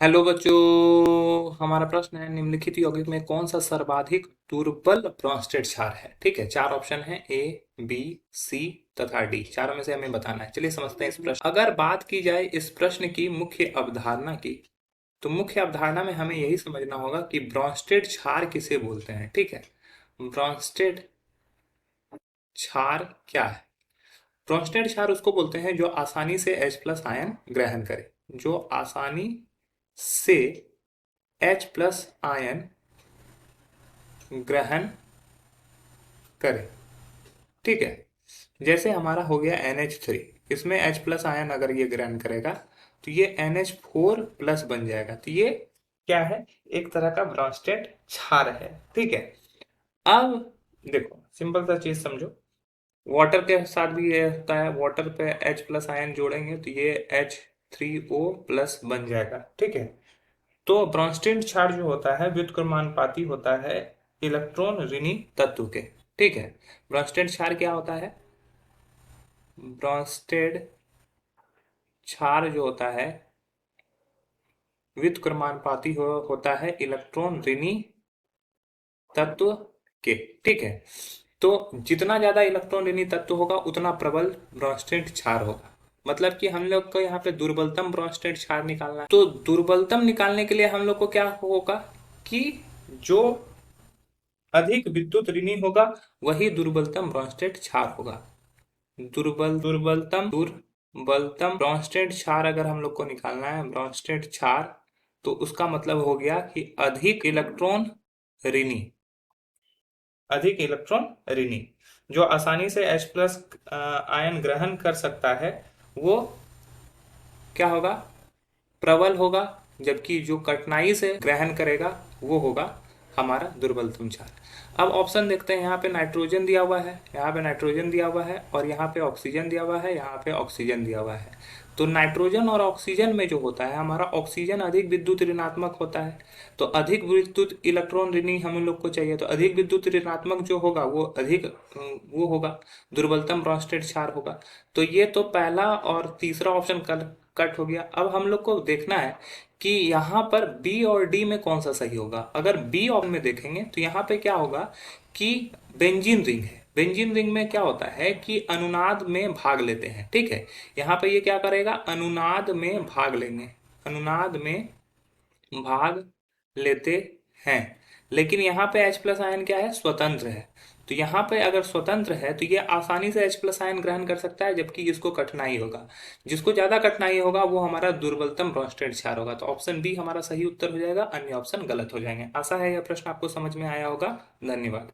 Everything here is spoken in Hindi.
हेलो बच्चों, हमारा प्रश्न है निम्नलिखित यौगिक में कौन सा सर्वाधिक दुर्बल प्रोस्टेट क्षार है। ठीक है, चार ऑप्शन है ए, बी, सी तथा डी। चारों में से हमें बताना है। चलिए समझते हैं इस प्रश्न। अगर बात की जाए इस प्रश्न की मुख्य अवधारणा की, तो मुख्य अवधारणा में हमें यही समझना होगा कि ब्रोंस्टेट क्षार किसे बोलते हैं। ठीक है, ब्रोंस्टेट क्षार क्या है। ब्रोंस्टेट क्षार उसको बोलते हैं जो आसानी से H+ आयन ग्रहण करे, जो आसानी से H+ आयन ग्रहण करे। ठीक है, जैसे हमारा हो गया NH3, इसमें H+ आयन अगर ये ग्रहण करेगा तो ये NH4+ बन जाएगा। तो ये क्या है, एक तरह का ब्रोंस्टेट क्षार है। ठीक है, अब देखो सिंपल सा चीज समझो। वाटर के साथ भी ये होता है, वाटर पे H+ आयन जोड़ेंगे तो ये H3O+ बन जाएगा। ठीक है, तो ब्रोंस्टेट क्षार जो होता है व्युत्क्रमानुपाती होता है इलेक्ट्रॉन ऋणी तत्व के। ठीक है, ब्रोंस्टेट क्षार क्या होता है, ब्रोंस्टेड क्षार जो होता है व्युत्क्रमानुपाती होता है इलेक्ट्रॉन ऋणी तत्व के। ठीक है, तो जितना ज्यादा इलेक्ट्रॉन ऋणी तत्व होगा उतना प्रबल ब्रोंस्टेट क्षार होगा। मतलब कि हम लोग को यहाँ पे दुर्बलतम ब्रोंस्टेट क्षार निकालना है। तो दुर्बलतम निकालने के लिए हम लोग को क्या होगा कि जो अधिक विद्युत ऋणी होगा वही दुर्बलतम ब्रोंस्टेट क्षार होगा। दुर्बलतम ब्रोंस्टेट क्षार अगर हम लोग को निकालना है, ब्रोंस्टेट क्षार, तो उसका मतलब हो गया कि ऋणी अधिक इलेक्ट्रॉन ऋणी जो आसानी से H+ आयन ग्रहण कर सकता है वो क्या होगा, प्रबल होगा। जबकि जो कठिनाई से ग्रहण करेगा वो होगा हमारा दुर्बलतम क्षार। अब ऑप्शन देखते हैं। यहाँ पे नाइट्रोजन दिया हुआ है, यहाँ पे नाइट्रोजन दिया हुआ है, और यहाँ पे ऑक्सीजन दिया हुआ है, यहाँ पे ऑक्सीजन दिया हुआ है। तो नाइट्रोजन और ऑक्सीजन में जो होता है हमारा ऑक्सीजन अधिक विद्युत ऋणात्मक होता है। तो अधिक विद्युत इलेक्ट्रॉन ऋणी हम लोग को चाहिए, तो अधिक विद्युत ऋणात्मक जो होगा वो अधिक वो होगा दुर्बलतम ब्रोंस्टेट क्षार होगा। तो ये तो पहला और तीसरा ऑप्शन कट हो गया। अब हम लोग को देखना है कि यहाँ पर बी और डी में कौन सा सही होगा। अगर बी ऑप्शन में देखेंगे तो यहाँ पे क्या होगा कि बेंजीन रिंग है। बेंजीन रिंग में क्या होता है कि अनुनाद में भाग लेते हैं। ठीक है, यहाँ पे ये क्या करेगा, अनुनाद में भाग लेंगे, अनुनाद में भाग लेते हैं। लेकिन यहाँ पे H+ आयन क्या है, स्वतंत्र है। तो यहाँ पे अगर स्वतंत्र है तो ये आसानी से H+ आयन ग्रहण कर सकता है, जबकि इसको कठिनाई होगा। जिसको ज्यादा कठिनाई होगा वो हमारा दुर्बलतम ब्रोंस्टेट क्षार होगा। तो ऑप्शन बी हमारा सही उत्तर हो जाएगा, अन्य ऑप्शन गलत हो जाएंगे। आशा है यह प्रश्न आपको समझ में आया होगा। धन्यवाद।